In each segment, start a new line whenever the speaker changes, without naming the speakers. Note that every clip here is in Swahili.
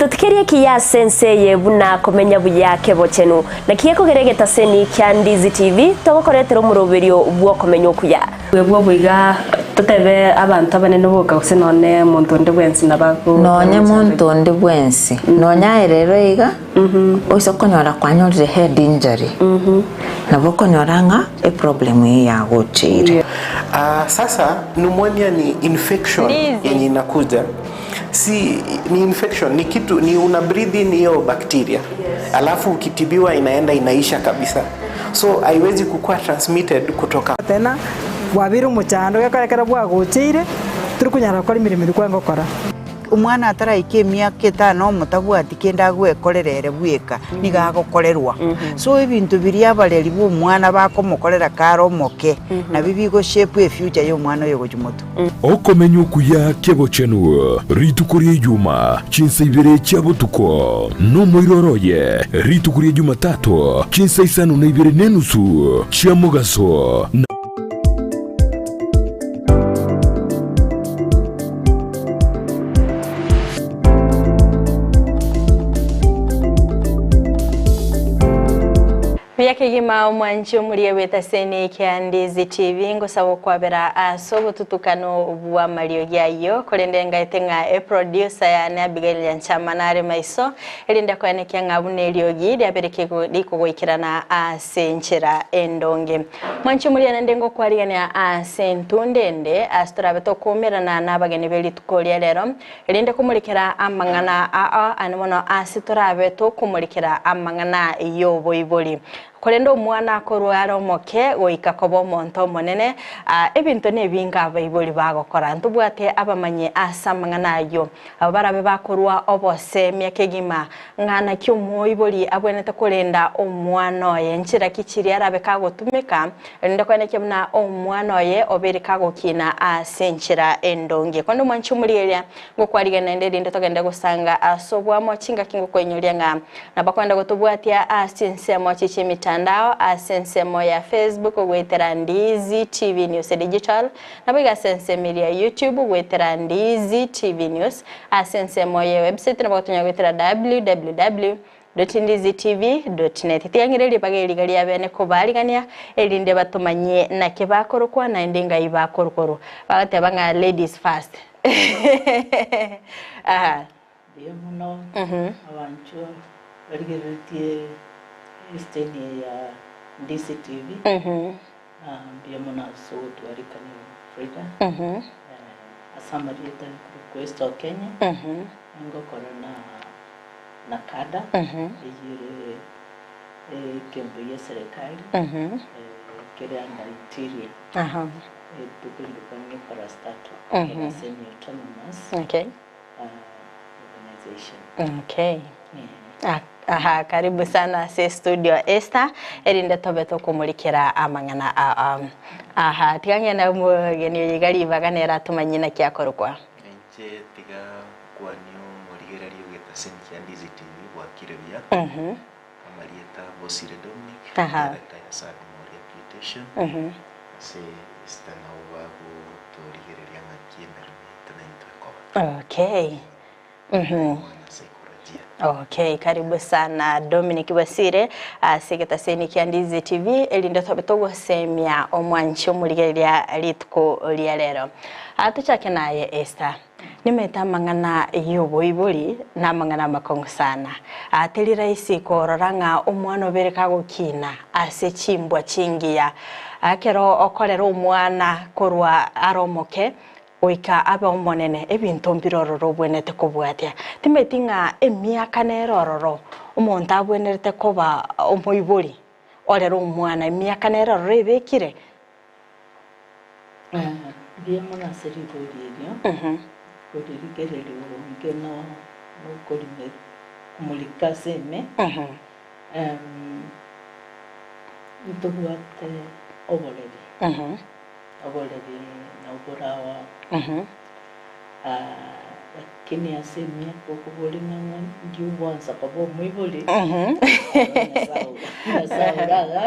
Ndotekeria kiya senseye buna komenya buyake bochenu na kiye kugeregeta seni kya Ndizi TV togokoretero muroberio bwo komenya okuya bwo buiga tutebe abantu abanene boka kusenone muntu ndi bwensi nabago
nonye muntu ndi bwensi nonya erero iga oiso konyora kwanyore head injury nabo konyoranga e problem ya gochire.
Sasa pneumonia ni infection yenye inakuja. Si ni infection ni kitu ni una breathe in hiyo bacteria. Alafu ukitibiwa inaenda inaisha kabisa. So haiwezi kukua transmitted kutoka
tena wabiru muchando yakarekera bwa gochire turukunyara kora mirimo iri kwango kora
umwana ataraike emyaka 5 mutabwati kenda gwekorerere bweka nigagokorerwa so ibintu biri abareri bwo umwana bakomokorera karo moke na bibigo shape future yo mwana yo gojumoto
okomenya okuya kebochenu ritukuri juma chinsa ibere chabutuko no moiroroye ritukuri juma 3 chinsa isano na ibere nenusu chiamugaso.
Kigima mwancho muri weta sene kya Ndizi TV ngosaba kwabera asobo tutukano bwa Mario yayo kolendenga itenga producer ya Abigail Yanchamanare maiso elinda kwanekya ngabune eliogi lyaberekego likugwikirana asenchera endonge mwancho muri anandengo kwariganya asentundende astora beto kumerana nabageni beli tukolya lero elinda kumulikira amangana animono asitora beto kumulikira amangana yoboiboli kolendo mwana korwaro moke goika kobo monto monene ebintu nebinga bayiboli bagokora ntubwate abamanye asamangana yo abarabe bakorwa obose myakegima ngana kyumoiboli abwenete kolenda omwana oye nchira kichiri arabe kagotumika ende kwaneke mna omwana oye obereka gokina asenchira endonge kondo mwanchumuliria ngokwariga nende rinde togenda gusanga asobwa mochinga kingo kwenyulia nga nabakwenda gotubwatia asinsemo chichimita ndao asensemo ya Facebook gwetera Ndizi TV News Digital nabiga sensemo ya YouTube gwetera Ndizi TV News asensemo ya website nabakotonya gwetera www.ndizitv.net tiangireli bageli gali abene ko baligania elinde batumanye na kebakorokwa na endenga ibakorokoro bagate banga ladies first
Diamono avancho barigeretie Esther ya Ndizi TV. Biamona so tuarikani Frida. Asamarieta request Okenye. Ngo korona Nacada. Yire kembe ya serikali. Kile anga interior. Tukuli kwenye parastato. Kila semi autonomous.
Okay.
Organization.
Okay. Karibu sana se studio Esther erinda tobeto kumulikira amangana tigange na mugeni yigari baganera tumanyina kyakorwa
enche tiga kwanyo muligera liyo getasen kya Ndizi TV wa kirebia amalieta Bosire Dominic director ya Salmo rehabilitation se stana ubago torigereria ngakiemera tanaita ko
Okay, karibu sana Dominic Bosire asigeta seni kya Ndizi TV elinda tobeto semia omwancho muligeria litko lya lero atuchake naye Esther nimeta mangana yoboiboli na mangana makongo sana ateli raisi kororanga omwana obereka gukina ase chimbwa chingia akero okorera omwana korwa aromoke oika abe omonene ebintu mbirororo bwenete kubwatia timetinga emyaka nerororo omonta abwenerete koba omoiboli orero omwana emyaka nerororo ebekire
Biamona seri bolirio boligerere ngeno no kolime kumulika seme ntobwate obolebe obolebe na oborawa lakini asemia kukubuli ngana ndiuwanza kabo mwibuli nasauraga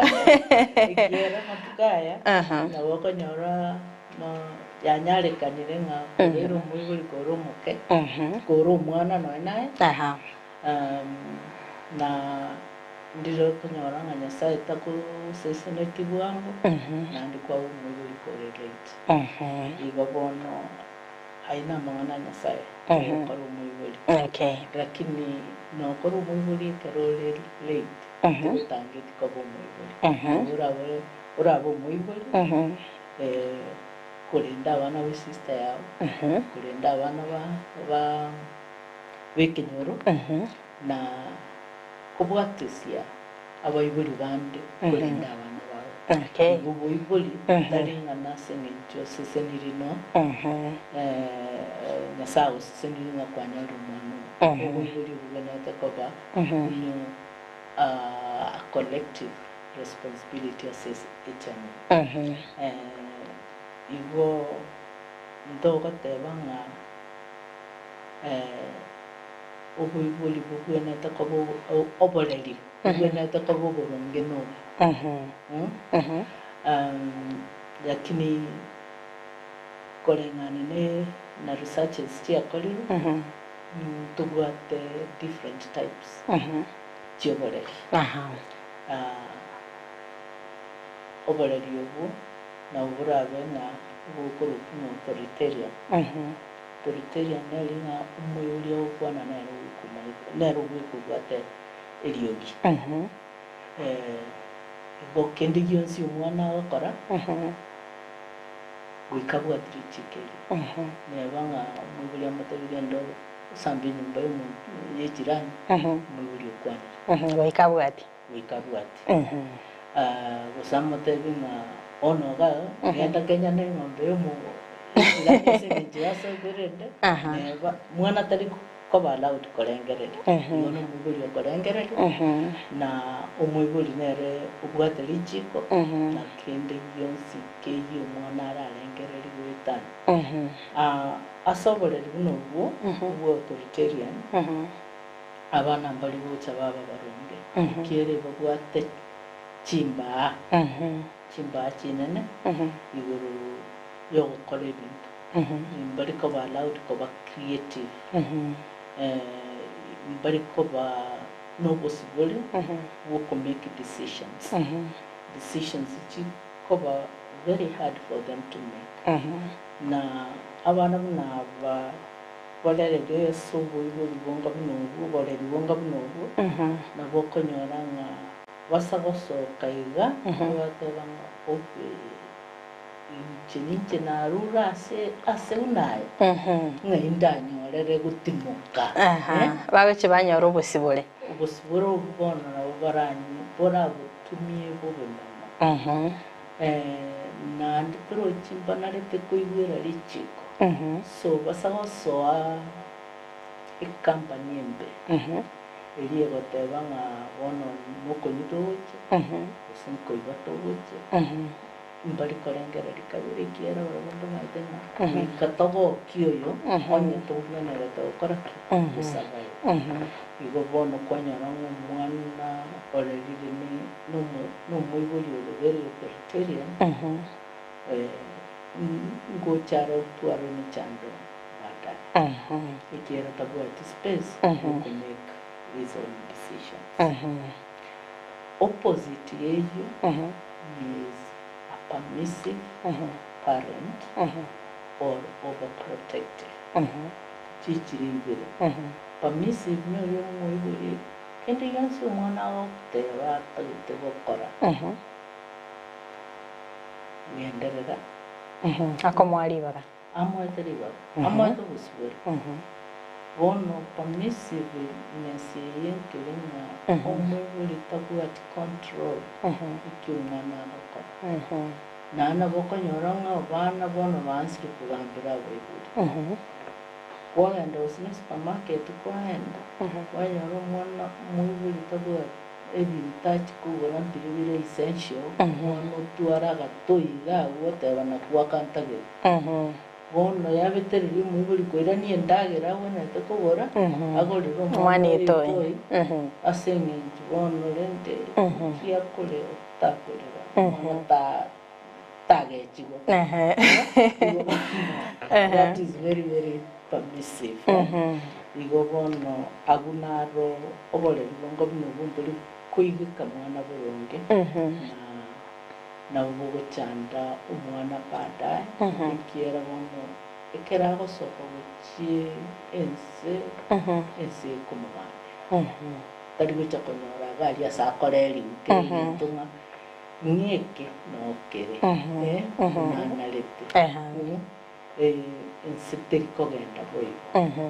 ikiera matukaya na wakanyora no yanyarekanire ng'a rero mwibuli koro muke koro mwana no naye na ndiro kunyora ng'a Nyasaye taku sensitive wangu na ndikwa mwibuli koro late igo bono haina maana Nyasaye koro mwibuli lakini no koro mwibuli karole late tangiti kabo mwibuli urabo mwibuli kulinda abana we sister yao kulinda abana ba bekinyoro na kubwatisia abayibuli bande kulinda abana bawe ubu ibuli taringa nasenge Jose senirino Nyasaye senirino kwanyara umwana ubu ibuli buganata koba a collective responsibility as eternal igo ndogo tebanga obuyibuli bugweneta kobo oboleri bugweneta kobo borongeno lakini kolengana ne na researches tia koliro tubwate different types oboleri oboleri obu na uburabe na ubukorupimo authoritarian authoritarian nelinga umuyuli okwana nero wikubwate eliogi bokendi yonsi umwana wakora wikabwa trichikeli nebanga umuyuli amatabigendo sambi nyumba yejirani umuyuli okwana
wikabwati
gusama tebinga onoga yenda Kenya ne ngombe mu ilakose njiasa berende neba mwana tari ko allowed kolengerere yono mubuli kolengerere na umubuli nere ubwate lichiko na kende yonsi keyo mwana aralengerere wetana asobole buno ubu authoritarian abana mbali bocha baba barunge kere babwate chimba chinene iguru yo kole bintu mbali ko ba allowed ko ba creative mbali ko ba no possible wo ko make decisions which ko ba very hard for them to make na abana na ba walere de so bo bonga bino bo walere bonga bino na bo konyora nga wasagoso kaiga watebanga ope inche na rura ase unaye ngaindanyo rere gutimuka
babeche banyora obusibore
ubona baranyi bora butumie bobema na ndikoro chimba narete kuigwira lichiko so basagoso ikampani embe eliye batebanga bono moko nyitoche usinko ibatoche mbali kolengera likabiri kiera barondo maitena katogo kiyoyo onye tungene to koraki usagai igo bono kwanyara mwana orerire ni no moibuli very authoritarian ngo charo tuaro ni chando bata ikiera tabu at space to make his own decisions. Opposite yeyo is a permissive parent or overprotective. Chichiribire. Permissive no young way. Kende yansu mwana okuteba tagitebo kora. Mienderera.
Akomwalibaga.
Amwatiribaga. Amwatobusibere. Bono permissiveness yenkelenga omwebuli tabu at control ikyumwana akora nana bokonyoranga bana bono bansiri kugambira abwebuli wagenda osine supermarket kwenda wanyora omwana mwebuli tabu ebintu kugura ntibire essential twara agatoiga wotebana kwakantagera bono yabetereri mwibuli koira ni endagera abonete kugora agorira
omwana etoyi
asengenji bono rende kiakore takorera mata tagechigo. That is very, very permissive. Igo bono agunaro obole bongo bino bumbuli kuigika mwana bulungi na ubugo chanda umwana baadaye ikiera bono ikera gosoka buchi ense kumubane tari gucha konyora gali asakoreri uketunga nieke nokere nanalete ense terikogenda boigo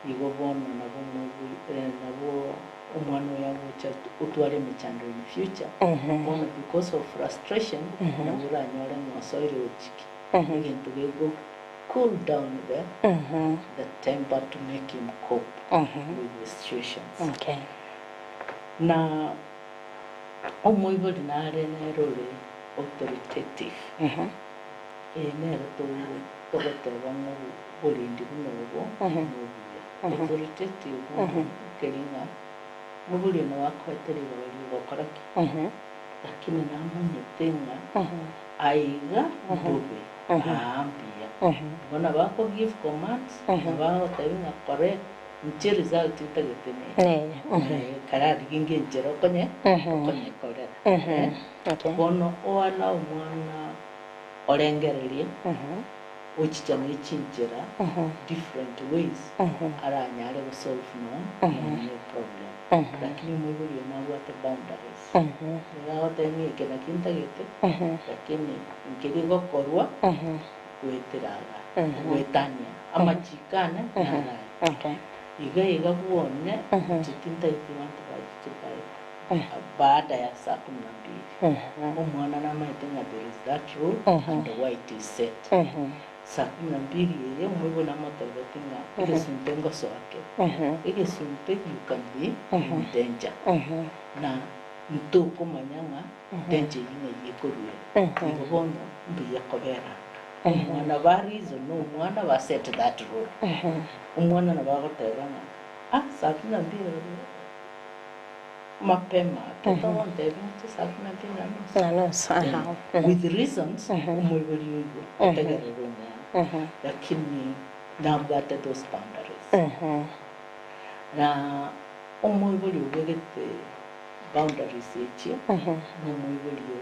igo bono nabo umwana yagucha utware michando in future bono because of frustration nabura nyora nwasoire uchiki into go cool down the temper to make him cope with the situations.
Okay.
Na omoibo dinare nerole authoritative. Nero to togoteba ngo bolindi bunobo authoritative kelinga mubuli no wakweteri bali bokoraki lakini namanye tenga aiga bobe ambia bona bako give commands na bao tayina correct nchi result itagetene karari ginge njero konye correct bono oala umwana orengererie uchichame chinjira different ways aranyare go solve no problem lakini mwibuli na wate boundaries ngao tengi kena kintagete lakini ngirigo korwa wetiraga wetania ama chikana na iga buone chitinta itiwantu bachikai baada ya saa 12 umwana na maitenga there is that rule and why it is set saa 12 ile mwibo na motobetinga igesuntengo soake igesunte you can be in danger na mtuko manyanga danger ine yikorwe igobono mbiya kobera umwana barizo no umwana ba set that rule umwana na bagotebana saa 12 mapema kitaonde bintu saa 12 with reasons umwibuli yugo tegereruna lakini nabwate those boundaries na umwibuli ugegete boundaries echi umwibuli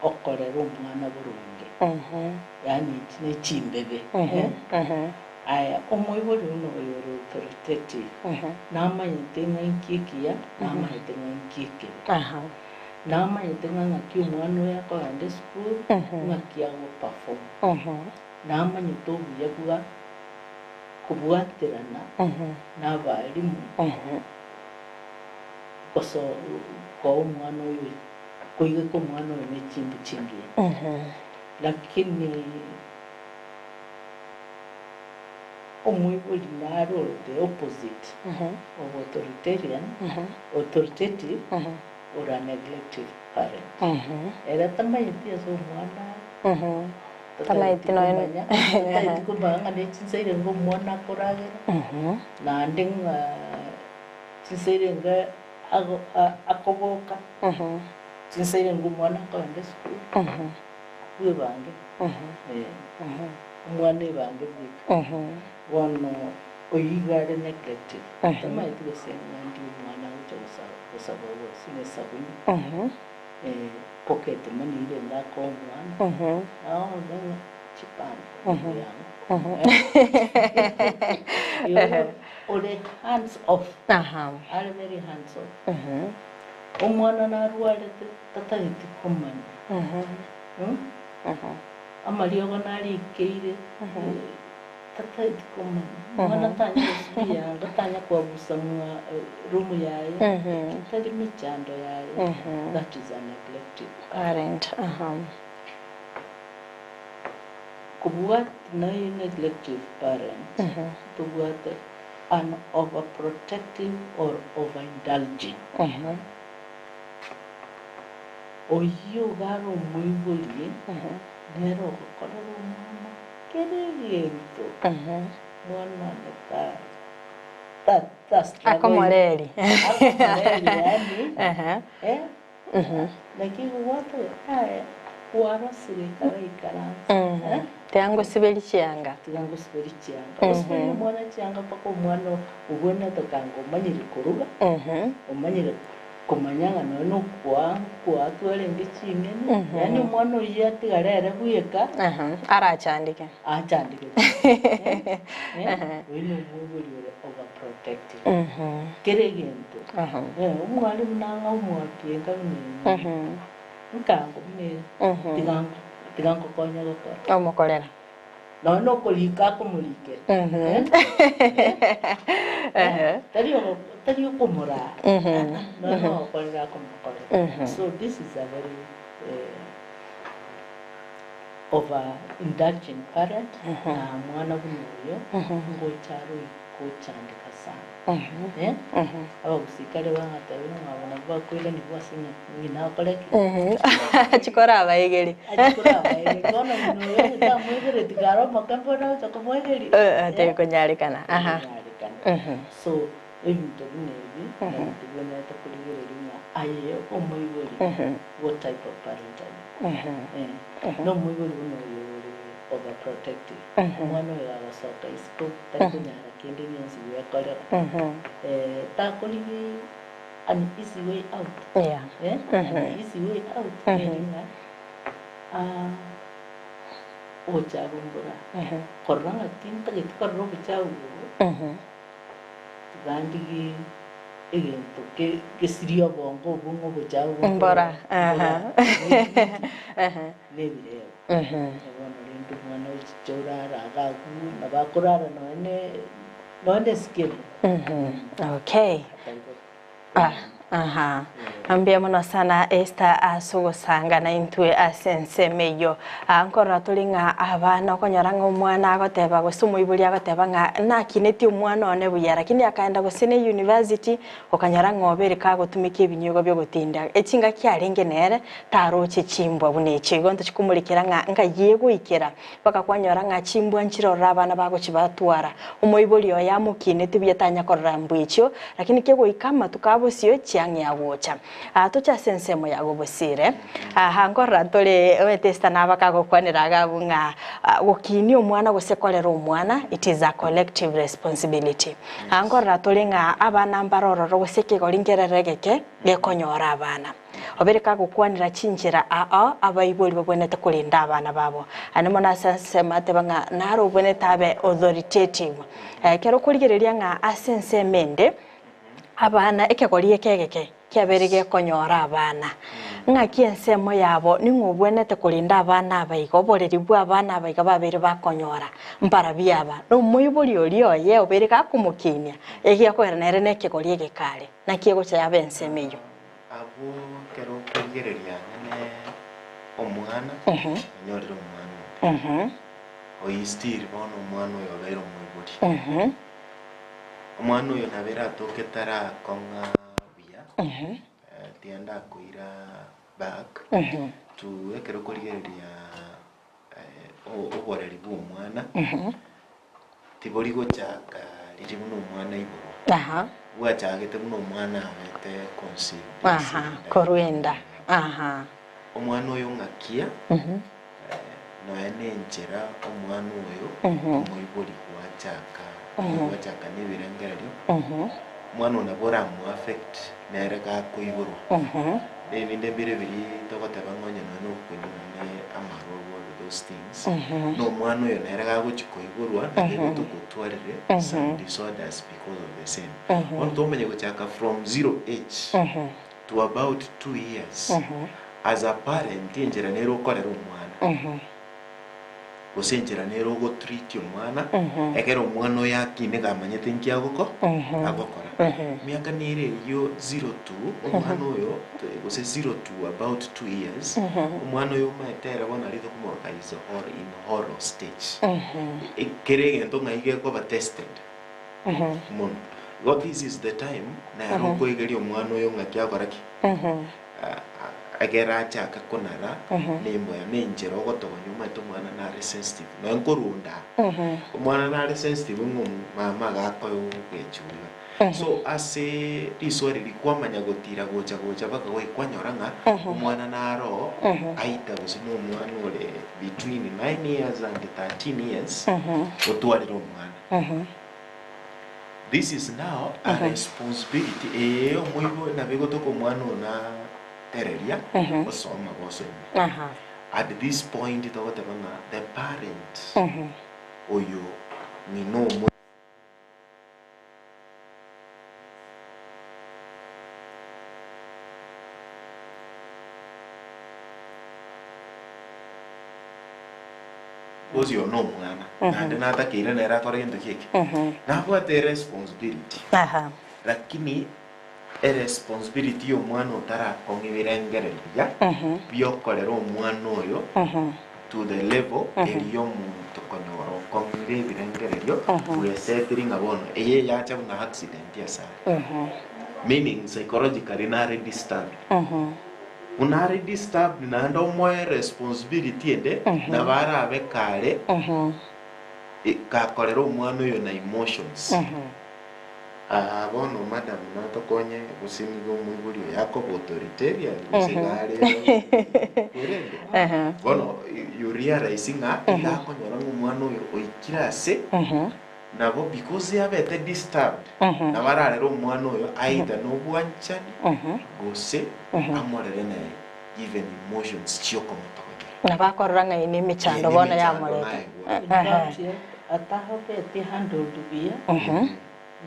okorera umwana burungi yani ne chimbebe aya umwibuli uno yoro authoritative namanye tenga inkikia namanye tenga inkikire namanye tenga ngaki umwana yako ande school ngaki yago perform namanye tobuye kuba kubwaterana n'abarimu koso ko umwana uyu kuyiga ko umwana uyu n'ikindi kingi lakini umwibuli naro the opposite of authoritarian authoritative or a neglective parent era tambaye pia so mwana
tambaye tino
kubanga nechinsaire ngo mwana koragera na ndinga chinsaire nga akoboka chinsaire ngo mwana ko ende school we bange mwana bange wono oyigare neglective tambaye tugesenga ndi mwana uchosa sababu sine sabuni pocket money ile ndako mwana ndio chipani yangu ole hands off are very hands off umwana na ruale tata itikomana amaliyo gonali keire tata itikomana mwana tanya sibia ngatanya kwa busamwa room yaye tali michando yaye that is a neglective
parent
kubuat na neglective parent kubuat an overprotective or overindulging oyo garo mwibuli nero kolero mwana kereyento mwana neta
akomoreri
yani lakini watu haya Kuarasire ikara.
Tiango sibeli chianga.
Tiango sibeli chianga. Osibeli mwana chianga pako mwana ubona tokango manyiri kuruga. Umanyiri kumanyanga no kwa twele ndichingene. Yani mwana yati garere kuyeka.
Ara chandike.
Achandike. Wino mwuri overprotective. Keregento. Umwali mnanga umwakienga mne. Nkango mne. Tigango konya gokora.
Omukolera.
No kolika kumulike. Tari kumura. No kolera kumukora. So this is a very over-indulgent parent. Mwana w'umuyo ngocharo ikuchandika sana. Abagusikale bangatawe n'abana bakwira ni bwasinya ngina koleke.
Chikora abayegeri.
Achikora abayegeri. Kono muyo ndamwegere tigaro makambona chakomwegeri.
Ate konyalikana.
So ebintu binebi tubona takuligere rimwe aye omuyibori. What type of parent are you? No muyibori uno overprotective. Mwana agasoka isiko takunyara kindi nyensi yakolera. Takoligi an easy way out. An easy way out. Ocharumbura. Koranga tinta gitkorro bichawu. Gandigi egento ke sirio bongo bungo bichawu.
Mbora.
Lebire. Mwana uchichora ragagu nabakorara noende skill.
Okay. Ambia muno sana Esther asugusanga na intwe asense meyo ankora tulinga abana konyoranga umwana agoteba gusumu ibuli agoteba nga nakineti umwana one buyara kindi akaenda gusine university okanyoranga obere ka gutumika ebinyogo byo gutinda ekinga kyarenge nere taroche chimbwa bune chigonto chikumulikira nga yego ikera baka kwanyoranga chimbwa nchirora abana bago chibatwara umoibuli oyamukineti byatanya korra mbwicho lakini kego ikama tukabo siyo chiangi awocha tucha sensemo ya Bosire hangora tole wetesta nabakago kwaniraga bunga gukini umwana gusekolera umwana it is a collective responsibility hangora tole nga abana mbaroro guseke golingererege gekonyora abana obereka gukwanira chinjira abayiboli babonete kulinda abana babo animo nasensema tebanga naro bonete abe authoritative kero kuligereria nga asense mende abana ekegoriye kegeke kyaberege konyora abana nga kiensemo yabo ningobwenete kulinda abana abayigo boreri bwa abana abayiga babere bakonyora mbara byaba no muyibuli oliyo ye obereka kumukinya egiakwera nere nekegoriye gekale nakiego cya bensemeyo
abo kero kugereria ne omwana nyorero omwana oyistir bono omwana oyo bero muyibuli omwana oyo nabera toketara konga buya tienda kuira back to ekero kuligereria oboreri bw'omwana tibori gochaka riri muno omwana iboro bwachagete muno omwana abete conceive
korwenda
omwana oyo ngakia noene enchera omwana oyo omoibori gwachaka gwachaka nebirengererio mwana onabora mu affect nere ga kuiburwa ebinde bire biri togoteba ngonye no kunyune amarobo those things no mwana oyo nere ga guchikoiburwa nebe tukutwarire some disorders because of the same on to menye guchaka from 0 age to about 2 years as a parent injira nero korera omwana osenjera nero go treat omwana ekero omwana yakine gamanyete nkiagoko agokora miaka nire yo 0 to omwana oyo gose 0 to about 2 years omwana oyo maetera bona litho kumoroka is or in horror stage kerege ntonga ige ko ba tested mon what this is the time na roko igeri omwana oyo ngakiagoraki agera chaka konara nembo ya menjero gotogonyuma tomwana na sensitive no nkorunda omwana na sensitive mama gako gwechura so ase riswari likwamanya gutira gocha baka kwanyora nga umwana naro aita gusino umwana ore between 9 years and 13 years otwarira umwana. This is now a responsibility omuibo na begotoko umwana na tereria osoma bosoma. At this point togotebanga the parent oyo ni no was your no mwana and nata kira na era kore into kike na kwa the responsibility lakini a responsibility yo mwana otara kongibirengereria byokorera omwana oyo to the level eliyo muntu konyoro kongibirengererio we settling abono eye yacha una accident yasa meaning psychologically na already disturbed una already disturbed na ndo mo responsibility ende na bara abekare kakorera omwana oyo na emotions bono madam na tokonye usimigo mwibulio yako authoritarian usigare bono you realize nga yako nyorango mwana oyo oikirase nabo because yabete disturbed na bararero mwana oyo aida no bwanchani gose amorere na even emotions chioko mutoko
na bakoranga ine michando bona ya morere
ataho ke handle dubia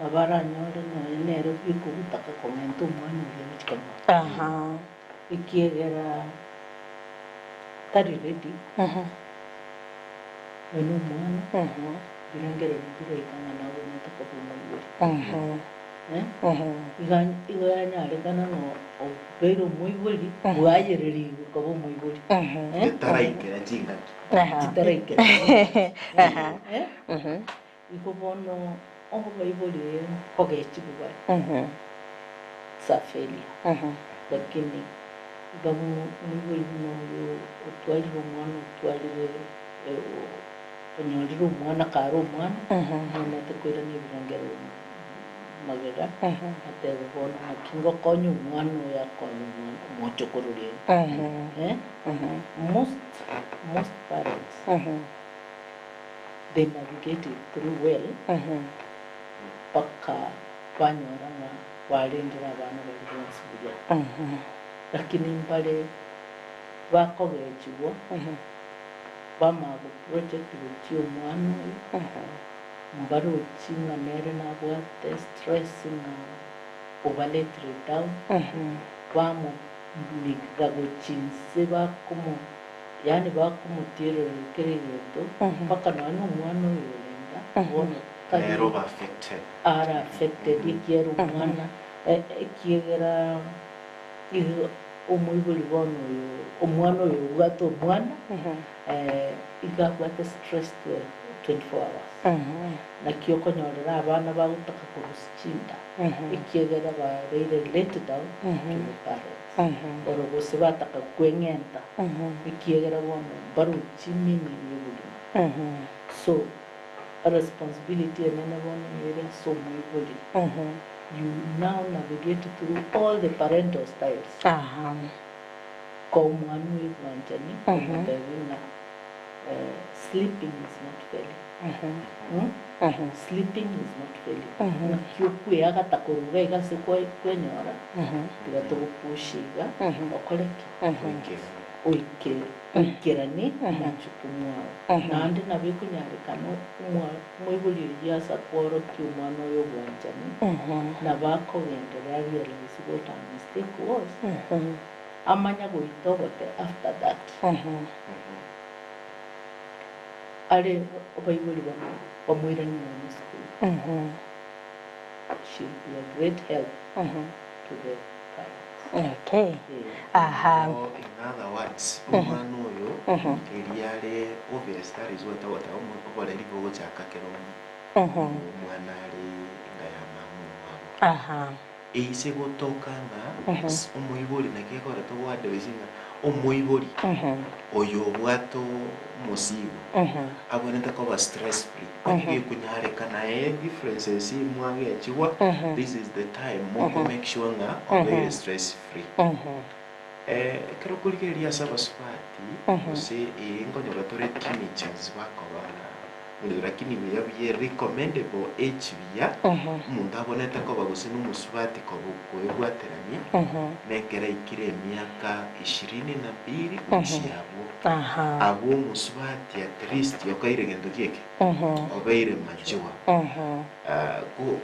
na bara nyore no enero biko utaka komento mwana ule michikama ikiegera tari ready wenu mwana birangere bikure ikanga nawe nataka kumwibuli iganya alekana no obero mwibuli bwayereri ukabo mwibuli
taraikera jinga
taraikera iko bono ongo mwibuli kogechi bwa safeli lakini bamu mwibuli no yo utwali mwana utwali onyoliro mwana karo mwana mwana tekwira ni birangero magera atego bona makingo konyo mwana ya konyo mwana mochokorure most parents they navigate it through well paka panyora na walendera bana bali bonsibuya lakini mbale bakogechiwa bama project with you mwana mbaro chinga nere na bwa stress na overletri down bamo migago chinse ba como yani ba como tiro kereto paka na no mwana yolenda bona
kero affected
ara affected ikiero mwana kiera omwibuli bono omwana oyo bwato mwana igakwate stress 24 hours na kioko nyorera abana bagutaka kurusichinda ikiegera ba relate down to the parents oro bose bataka kwengenta ikiegera bono baru chimini yibuli so a responsibility and bono yere so mwibuli you now navigate through all the parental styles come one with manjani sleeping is not failing sleeping is not failing na kyoku yaga takuruga igase kwenyora tigatugupushiga okoreki oikerani nachukumwa nandi nabikunyarikana mwibuli yasa kworo kyumwana oyo bwanjani nabakogendera realize what a mistake was amanya goitogote after that ale obaibuli bamwira ni mu school she be a great help to the parents.
Okay.
In other words, umwana oyo eliare obvious that is what omukola ligo chaka kero umwana ali ngaya mamu wabo eise gotokanga omoibori nakekora tobwate besinga omoibori oyo obwato mosigo abonete koba stress free akikunyareka naye differences imwage echiwa this is the time moko make sure nga obe stress free kero kurigeria sabaswati ose ingonyora tore teenagers bakobana lakini biya recommendable age biya umuntu abonete ko baguse n'umuswati ko bwebwateranye nekera ikire emyaka 22 kuchiyabo abo umuswati at least yokaire gendo keke obeire majuwa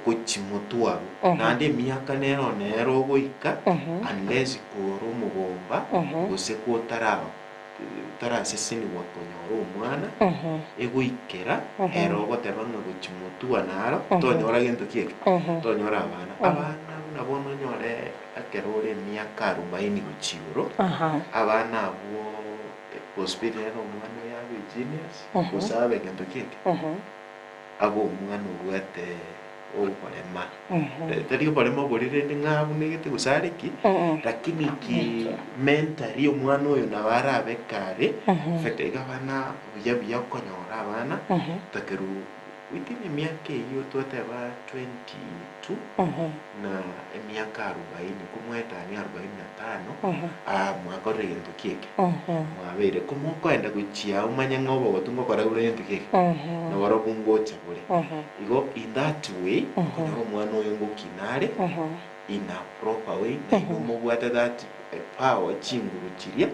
kuchimutwa nande emyaka nero goika unless koro mugomba guse kwotaraba tarasesini wakonyora omwana egoikera ero gotebanga guchimutua naro tonyora gento kieke tonyora abana nabono nyore akerore emyaka 40 guchiuro abana abo hospital omwana ya Virginia usabe gento kieke abo omwana obwate oborema tari oborema borire ng'abu negete gusareki lakini ki mentally omwana oyo nabarabe kare fete gabana buya konyora abana takeru within emyaka iyo twateba 22 na emyaka 40 kumwetani 45 mwaka regento kieke mwabere kumukwenda guchia umanya ngobo gotungo kora regento kieke na warobungocha bure igo in that way kunyoro mwana oyo ngokinare in a proper way na mubwata that power chinguru chiria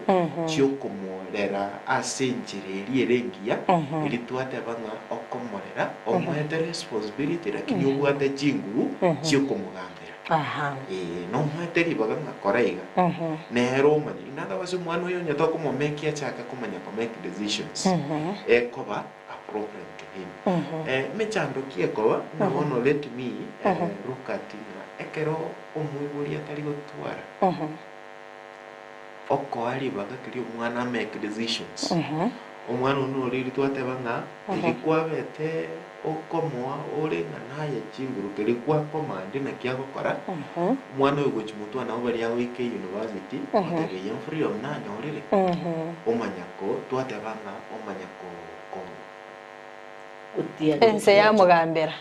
chiokomorera asenjireri erengia iri twatebanga okomorera omwete responsibility lakini ubwate chinguru chiokomugambira no mwete ribaga ngakoraiga nero umanya inada wasu mwana oyo nyata komomeki achaka kumanya ko make decisions ekoba appropriate to him mechando kiekoba nabono let me look at ekero omwiburi atari gotwara oko ari bagakiri umwana make decisions umwana uno riri twatebanga irikwabete okomoa orenga naye chinguru kiri kwa komande na kya gukora umwana uyo gochimutu na obari ya wike university atebe ya freedom na nyorire omanyako twatebanga omanyako
ense ya mugambera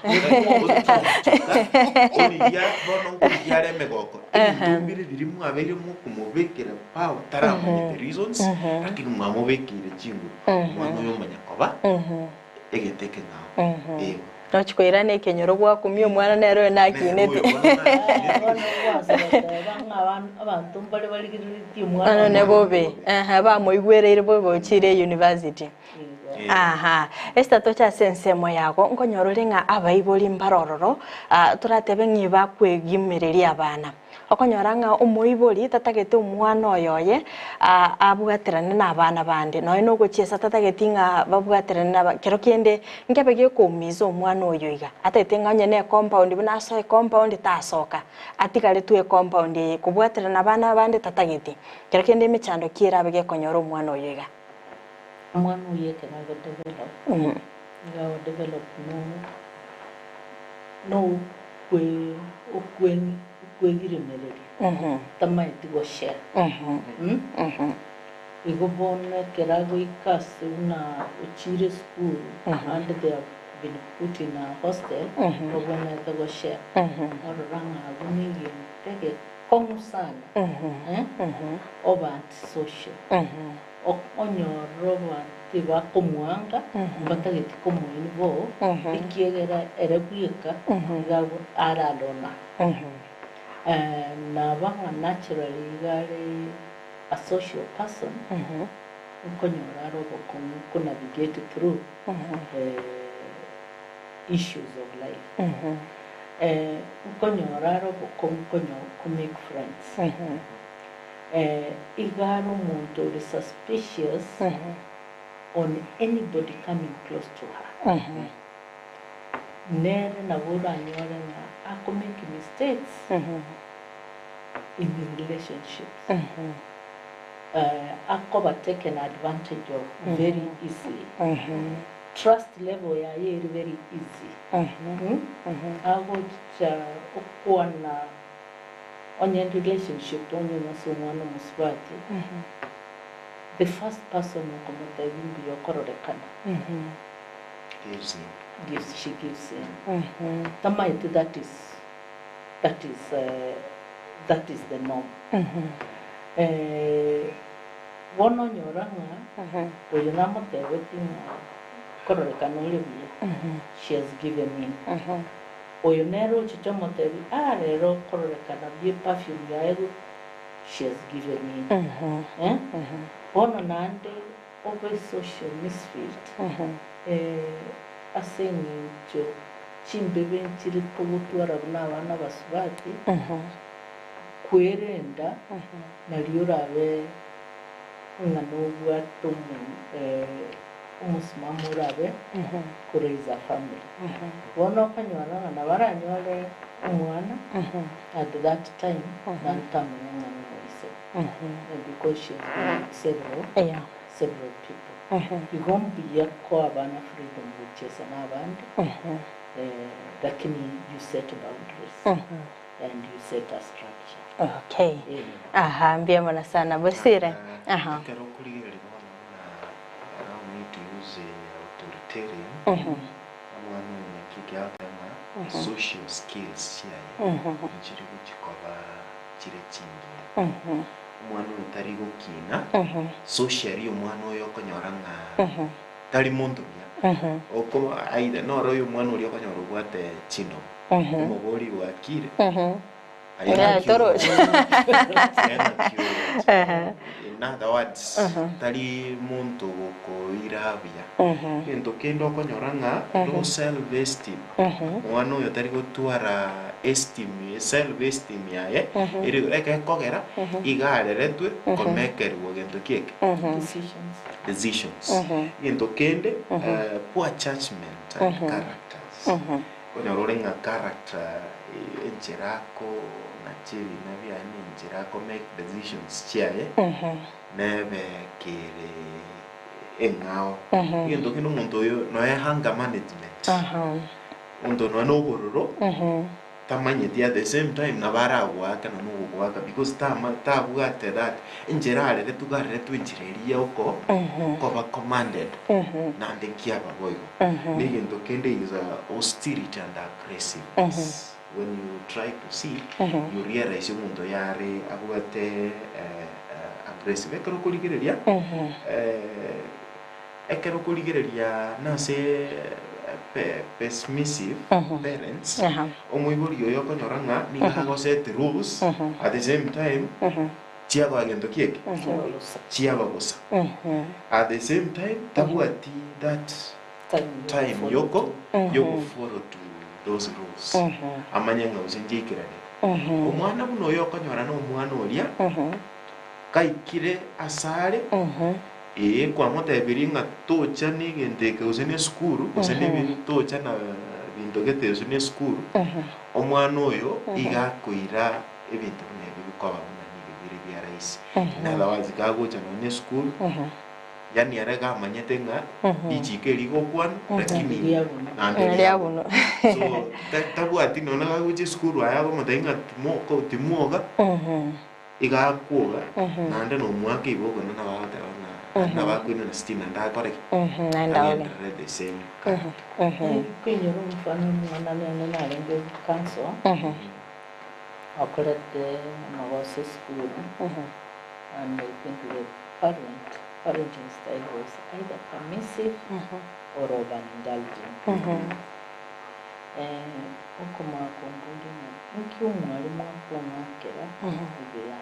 oya bono ngiyare megoko ndumbire biri mwabere mu kumubekera pawo taramanya the reasons lakini mwamubekire chinguru mwana yo manyakoba egeteke nawo
nochikwira ne kenyoro gwa kumyo mwana nero nakinete
abantu mbali baligiriti mwana
ne bobe ba moigwereire bobo chire university Esther tocha sensemo yago nkonyorore nga abayiboli mbarororo turatebe ngiba kwegimereri abana okonyoranga omoiboli tatagete omwana oyoye abwaterane n'abana bande noye no gochiesa tatagete nga babwaterane n'aba kero kiende ngebe gikomiza omwana oyoiga atete nganye ne compound bina so compound tasoka atigale tu compound kubwaterana abana bande tatagete kero kiende michando kira abege konyora omwana oyoiga
mwana uyeke na develop ngawa develop no kwegire melodi tamaiti go share igobona kerago ikase una uchire school and they have been put in a hostel ogona go share oranga abunigi tege komu sana over social onyoroba tiba komuanga batageti komuinvo ikiegera erebuika gabo aradona na banga naturally gare a social person ukonyora robo ko navigate through issues of life ukonyora robo ko make friends igaro muntu is suspicious on anybody coming close to her nere na boda nyore na ako make mistakes in the relationships ako taken advantage of very easily trust level ya ye very easy ako cha okwana onye relationship onye nasumwana musibati the first person ukomota ibimbi yokororekana she gives in tamaiti that is the norm wono nyoranga oyo namotewe tinga kororekana olebia she has given in oyo nero chichomotewi rero kororekana bie perfume yaego she has given in wono nande over social misfit asengincho chimbebe nchiri pogotwara n'abana basubati kwerenda naliorabe nganobwato umusimamo urabe raise a family wono kanywana na baranyole umwana at that time nantamenya ngise because she has been several people igombiya ko abana freedom buchesa n'abandi lakini you set boundaries and you set a structure.
Okay. Mbia mwana sana Bosire.
Kero kuligera libona allow me to use authoritarian. Amwana nyakiki akana social skills chiya. Nchiri kuchikoba chire chingi. Umwana utari gukina socially umwana oyo konyoranga tari muntu bya. Oko aida no royo umwana uri okonyora ubwate chino. Umugori wakire. Toro. In other words, tari muntu ko irabia. Ento kendo konyoranga low self esteem. Mwana oyo tari gutwara esteem, self esteem yae. Iri eka kogera igareretwe komekerwo gento kieke. Decisions. Ento kende poor judgment and characters. Konyorenga character enjerako na chivi na bya enjerako make decisions chiaye nebe kire engao yendo kino muntu yo no hanga management undo no nogororo tamanye at the same time na baragwa kana no gwaka because tabugate that enjerare retugare twinjireria uko koba commanded na ndekia bagoyo nigendo kende is hostility and aggressiveness. When you try to see, you realize you mundo yare agugate aggressive. Ekero kuligereria na se permissive parents. Omuiburi yoyo konyoranga ni hago set rules at the same time. Chiago agento kieke. Chiago gosa. At the same time, tabuati that time yoko follow to those rules. Amanyanga usenjikirane. Omwana buno yokonyora no omwana oria. Kaikire asare. Kwa mota ebiringa tocha ni gendeke usene skuru, usene bintocha na bindogete usene skuru. Omwana oyo igakwira ebintu nebikwa bya rais. Na wazi kagocha no school. Yani arega amanyete nga ichike ligo kwan lakini
naliabuno
so tabu ati nona kagoche school ayago matainga timoga igakuoga nande no mwake ibogo na wata na bakwina na stina nda kore
naenda ole
the same
kwenye mfano mwana na lengo council operate Mawase school and I think the parenting style was either permissive or overindulgent. Okoma kongundi nki umwalimu akonakera ibya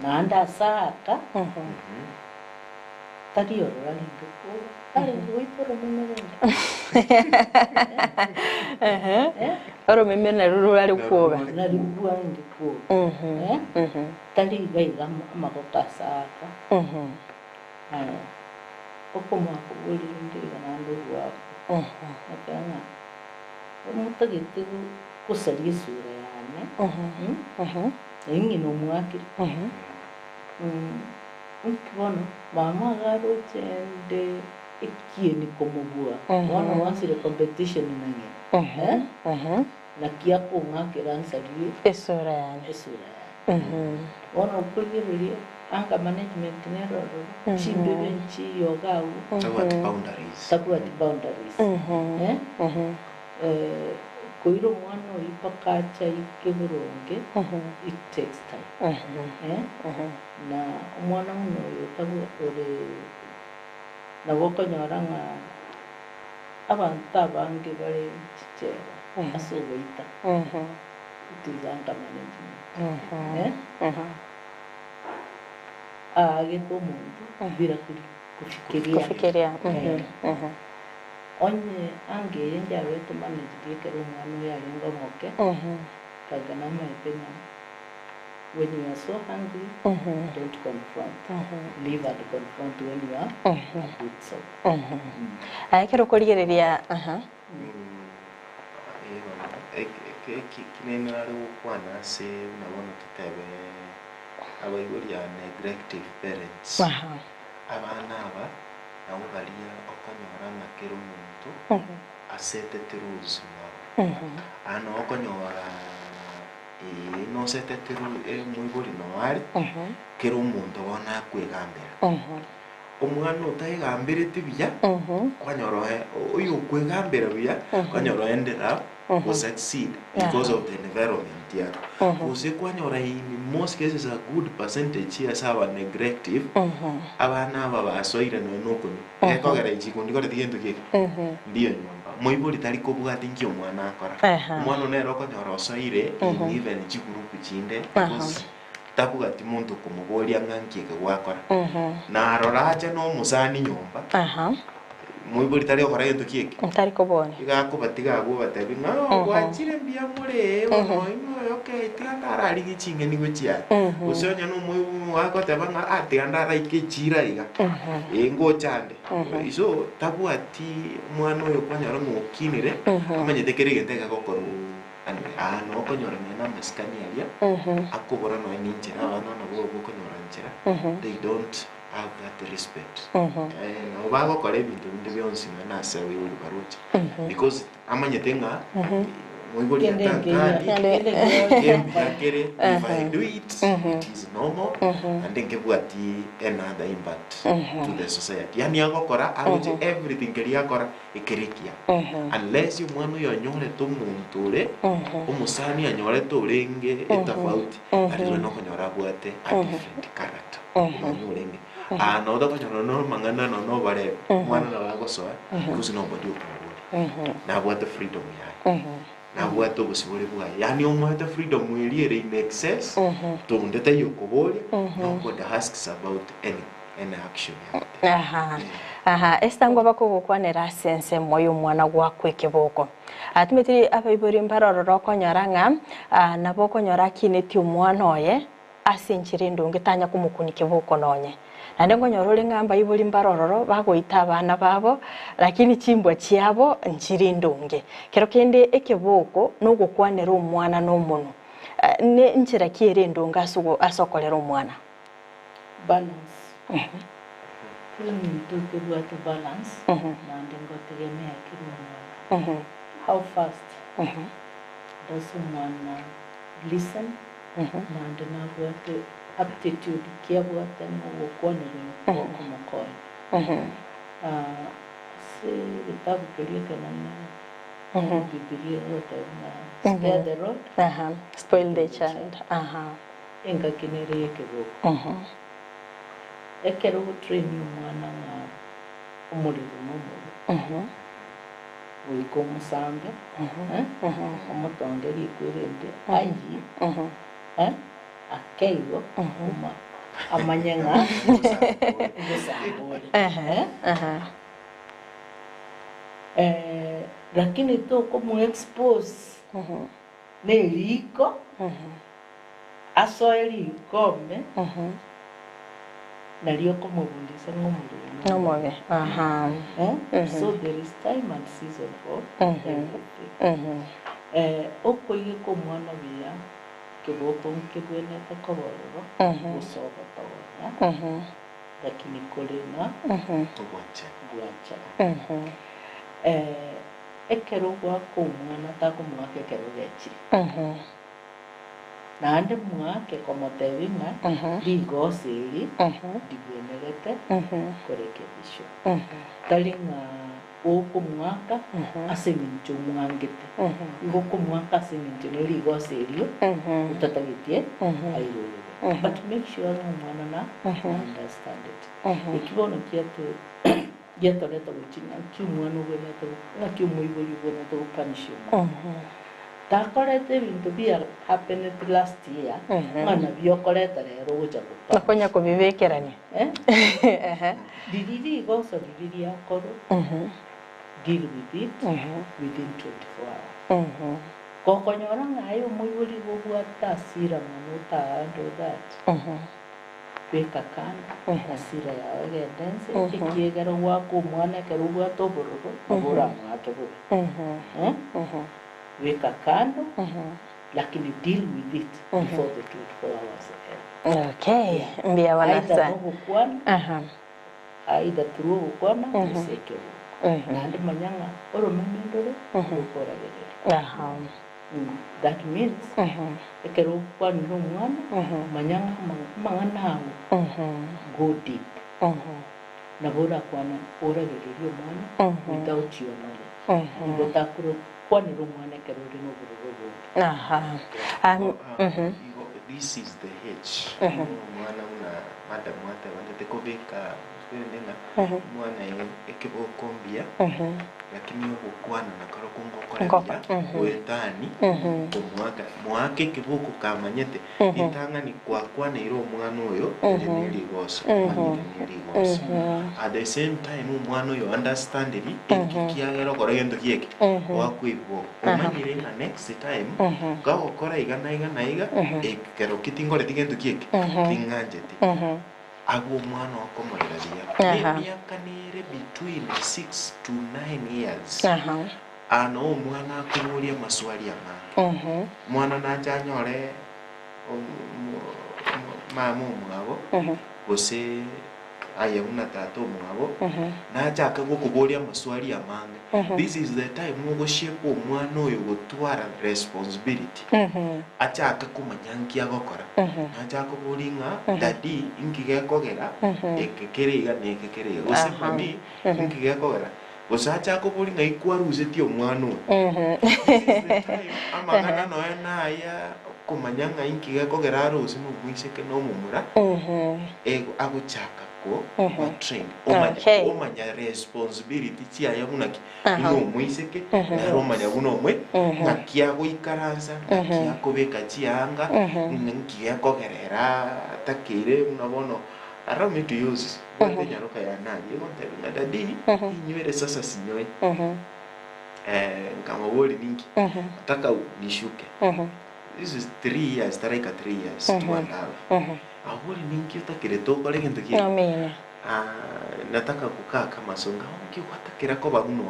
nanda saka tari orali ndiko tari wiporo mumenda
oro meme na rurali kuoga
na rubwa ndiko tari gaiga amagota saka okoma kubuli ndiga nando wako akana omutagite kusali sura yane ingi no mwakiri ukibona mama garo tende ikieni komubua wana wasire competition nange na kia kung'akira ansari
esura yani
ona ukwigiria anga management neroro chimbe benchi yogau tabuat boundaries koiro mwana ipakacha ikeburonge it takes time na mwana muno yotabu ore na wokonyoranga abantu abange bari chichera asoboita ituzanga management ageko mundu bila kufikiria onye ange yenja wetu manage dikero mwana yarenga moke kagana maipenya when you are so hungry don't confront leave and confront when you are good so
ayekero kurigereria
kinene ari gukwana se unabona tutebe abayigoria neglective parents abana aba nabo baria okonyora nakero muntu asetete ubuzima ano okonyora no setete mwiburi no ari kero muntu bona kwegambira omwana utayigambire tibya kwanyoro uyu kwegambira bya kwanyoro endera was succeed because of the environment yako use kwanyora in most cases a good percentage here saba neglective abana aba basoire no nokoni ekogera ikikundi kore tigentu kiki ndio nyumba moibori tari kubwati nkyo mwana akora mwana nero konyora osoire in even chikurupu chinde because tabugati muntu kumuboria ngankike gwakora na aroraje no musani nyumba mwiburi tari okora gento kike
ntari kubona
igakubatiga gubatebi no gwachire mbia mure ono ino okay tiandara ari gichinge ni gwecia usonya no mwibu wako tabanga atiandara ikechira iga ngo chande iso tabugati mwana oyo kwanyara mukinire amanyete kerigenteka gokoro no konyora na maskani alia akobora no ninjira abana nabo gukonyora njira they don't have that respect no bago kore bintu byonsi na se uri baruti because amanyete nga mwibori atanga kere if I do it it is normal and then kebuati another impact to the society yani agokora auje everything keria kora ikerikia unless you mwana yonyore to munture umusani anyore to renge etafauti arizo no konyora bwate a different character urenge no da konyora no mangana no bare mwana na bagosoa because nobody ukuburi na bwate freedom yayo na bwato busibore bwa yani omwata freedom mweliere in excess to ndeta yokobole nobody asks about any action
Esther ngo bakugukwanera sense moyo mwana gwakwe kiboko atumetiri abaibori mbaroro konyaranga nabo konyora kineti umwana oye asinchire ndunge tanya kumukuni kiboko nonye nande ngonyora ngamba ibori mbaroro bagoita abana babo lakini chimbwa chiabo nchiri ndunge kero kende ekiboko no gukwanera umwana no muno ne nchira kiere ndunga asokolera umwana
balance tuke buatu balance nande ngotegemea kirumwana how fast does someone listen nande na buatu aptitude kia buatu no kwanera komokoe se vitabu kelika na Biblia yote na spare the rod
spoil the child
enga kinere kiboko ekero train umwana na umuriro n'umuriro wiko musanga umutongeri kwirende ayi akeigo kuma amanyenga lakini to como expose neliko asoeli come nalio como bundisa ngomuri so there is time and season for everything okoye ko mwana bia kiboko nkibwene takobororo usoba tawona lakini kolena tuwacha ekero gwako omwana takomwaka ekero gechire naende mwake komotebi ng'a rigoso eri rigwenerete korekebisho tari ng'a okomwaka ase eng'encho omwangete igo okomwaka ase eng'encho na rigoso erio otatagetie airorere but make sure omwana na understand it ekibono giatoreta gochi ng'aki omwana obwenete ng'aki omoibori obwenete gopanisha omwana takorete ebinto bia happened last year ng'ana biokoreta rero gocha gopana
nakonya kubibekerania
riri rigoso riri riakorwo deal with it within 24 hours gokonyora ng'aye omoibori gobwata asira ng'ana otando that beka kando asira yawe gendense ekiegero gwako omwana ekero obwata obororo obora mwake bobe weka kando lakini deal with it before the 24 hours
okay mbia wanasa
aida through ukwana useke nandi manyanga oromemendore ukora gerere that means ekero ukwana no mwana manyanga manganangu go deep nabora kwana ora gerere mwana without your knowledge ibotakuro kwanira omwana ekero ori n'obururu obundi
this is the hedge omwana una madam wate wandete kubika nenga mwana ekibokombia lakini obukwana nakaro kungokorera wetani omwaka kiboko kamanyete itanga ni kwakwana iro omwana oyo nerigoso at the same time omwana oyo understand ri ekikiagero kora gento kieke wakwibo omanyire na next time gakora igana ekero kitingore tigento kieke tinganjete abo omwana okomoreraria emyaka nere between 6 to 9 years ano omwana akunuria maswali amange mwana nachanyore mama omwabo gose aya una tata omwabo nachaka gokuboria maswali amange this is the time ogoshepa omwana oyo gotwara responsibility achaka kumanya nki agokora nachaka boringa dadi ingigekogera ekekeriga nekekeriga gose mami ingigekogera gose achaka boringa ikwaruseti omwana oyo this is the time amagana noe naya kumanya nga ingigekogera arusi nomwiseke nomumura ego agochaka ko train omanya responsibility chiaya munaki ino omwiseke nero omanya buno omwe ngakia goikaransa ngakia kobeka chianga ngiya kogerera takire munabono arame to use wete nyaroka ya nani yonte dadi inywere sasa sinyoe kama woli ningi nataka nishuke this is 3 years tarika 3 years to allow ahuri ninki utakire toko legendo ki
amina
nataka kukaa kama songa onki watakira ko baguno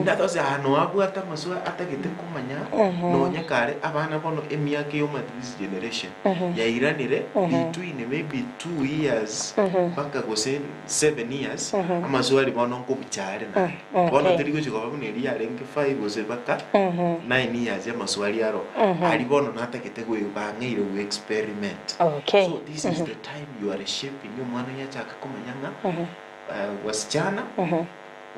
ndatose hano abu atamaswa atagite kumanya no nyakare abana bono emyaka yo this generation ya iranire between maybe 2 years baka gose 7 years amaswali bono ko buchare na bono tirigo chiko baguno eri arenge 5 gose baka 9 years ya maswali yaro ali bono natakite gwe bangeire we experiment
okay
so this is the time you are shaping your mwana yachaka kumanyanga wasichana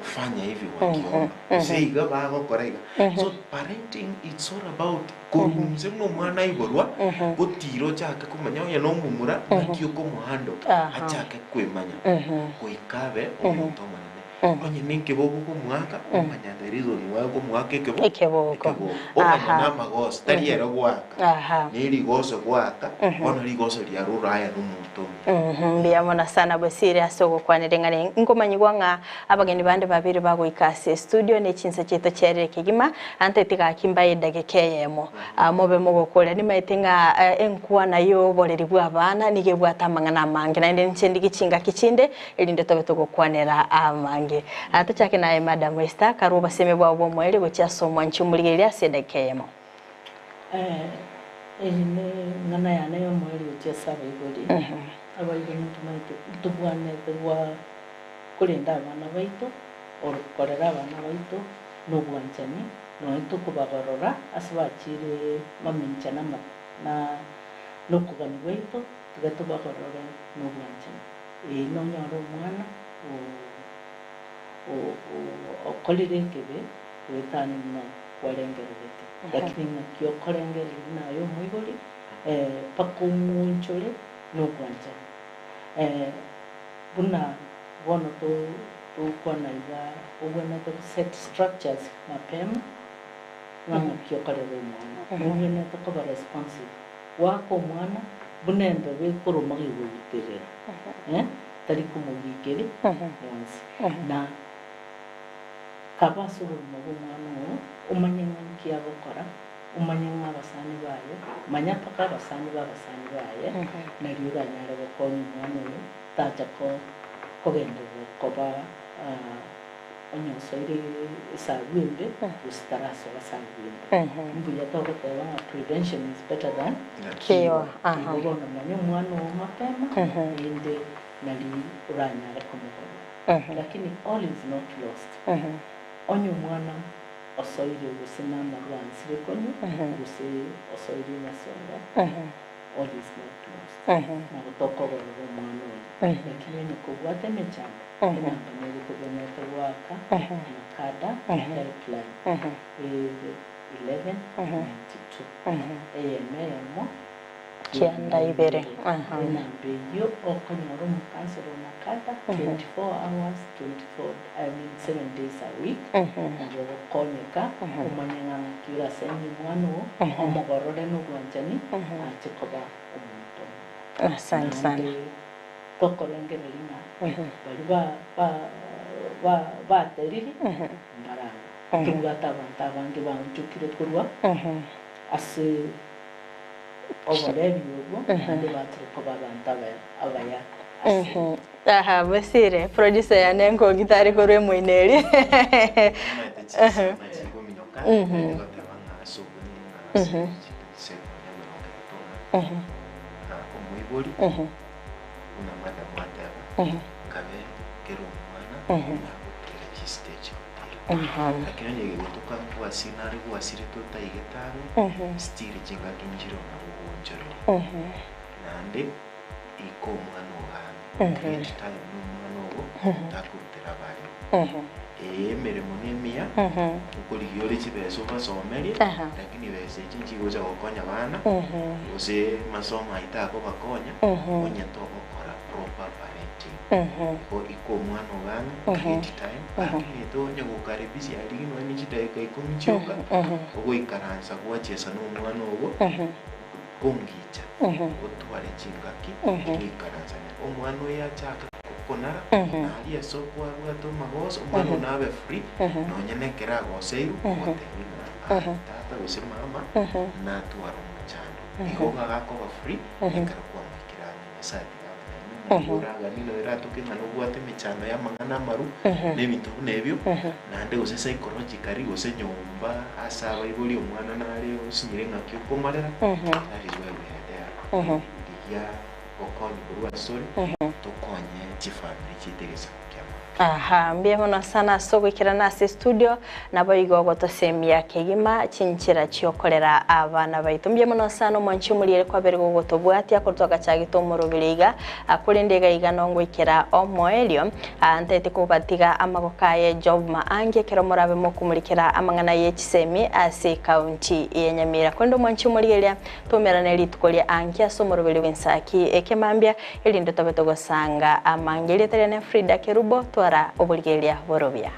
ufanya hivi wakiomba usiiga bago korega so parenting it's all about kurunze no mwana iborwa gutiro chaka kumanya oya no mumura nakyo ko muhando achaka kwemanya koikabe omuntu manene onye ninke bogo ko mwaka omanya derizo ni wago mwaka
ikeboko
omanya na magos tariero gwaka niri goso gwaka ono rigoso lya ruraya n'umuntu
mbiyamona sana Bosire asogo kwanirengane nkomanyigwa nga abageni bande babiri bagoikase studio ne chinse cheto cherere kigima antetiga kimbaye dagekeyemo mobe mogokole ni maitenga enkwa nayo boleri bwa bana nige bwatamanga na mange na ndendi gichinga kichinde elinde tobe togokwanera amange atachake naye Madam Esther karuba seme bwa bo mwele gocha somwa nchumuligeria sedekeyemo
ngana yana yo mwele gocha saba igori abayigo ntumaite tubwane twa kulinda abana baito or korera abana baito no bwanchani no tukubagorora asibachire maminchana na no kugani weito tugatubagorora no bwanchani no nyoro mwana o kolire kebe wetani no kwalengerete lakini nakyo kolengere nayo muigori pakumunchole no bwanchani buna bono to kwana iba ubona to set structures mapema ngama kyokorera mwana ubona to kuba responsive wako mwana bunende we kurumagi guterera tari kumugikere once na kabasuru mu mwana umanye nki abokora umanye nk'abasani bayo manya paka abasani bayo na ryura nyare bakoni mwana taja ko gendere koba onyosoire sabinde ustaraso basabinde mbuya to ko prevention is better than
cure
ubona manya mwana mapema inde nali uranyare komukora lakini all is not lost onyo mwana osoire gusina marwansire konyo gusi osoire nasonga all is not lost na kutoko bwo mwana lakini ni kubwate mechamba na kamera kuboneka waka Nacada helpline 1192 AM
kianda ibere
nambe yo okonyoro mu cancer Nacada 24 hours 7 days a week ndio konyeka umanyanga kila semi mwano omogorore no bwanjani atikoba omuntu
asante sana
tokolengerina ba teriri mbara tungata bantu banjukire kurwa ase obolebi ubwo ande batriko babanta abaya
aha Bosire producer ya nengo gitari korwe muineri
una mada kabe kero mwana na stage lakini yeye kutoka kwa sinari kwa siri tota igetaro stiri jinga kinjiro na ugonjoro nande iko mwana wa create time no mwana wo takutera bali mere monemia ukuri yole chibeso basomeri lakini bese chinchigo cha gokonya bana ose masomo aitako bakonya onya to okora proper parenting iko mwana wana create time akini to nya gukaribisi alino ni chitaika ikomichoka ogo ikaransa kuachesa no mwana ogo kongicha otwale chingaki ikaransa omwana yachaka konara ali sokwa bwato magoso umwana nabe free nonyene kera goseiru kotenina tata use mama na tuaro mchando ihoga gako ba free ekara kwa mikirani mesati uraga nino erato ke ngano bwate michando ya mangana maru nebintu nebyo nande use psychologically use nyomba asaba ibuli umwana nare usinyire ngakyo komarera ari wewe ya ya okoni kurwa story tokonye chifamily chitegesa kukyama
aha mbie mono sana sogwikira nasi studio nabo igogo tosemia kegima chinchira chiokorera abana baitu mbie mono sana mwanchi mulire kwa bere gogo tobwati akotoka chagito morobiriga akulindega igano ngwikira omoelio antete kubatiga amagokaye job maange kero morabe mokumulikira amangana yechisemi ase county ya Nyamira kwendo mwanchi mulire tomerana litukolia ankia somorobiri wensaki ekemambia ili ndo tabetogo sanga amangeli tene Frida Kerubo twara obuligelia borobia.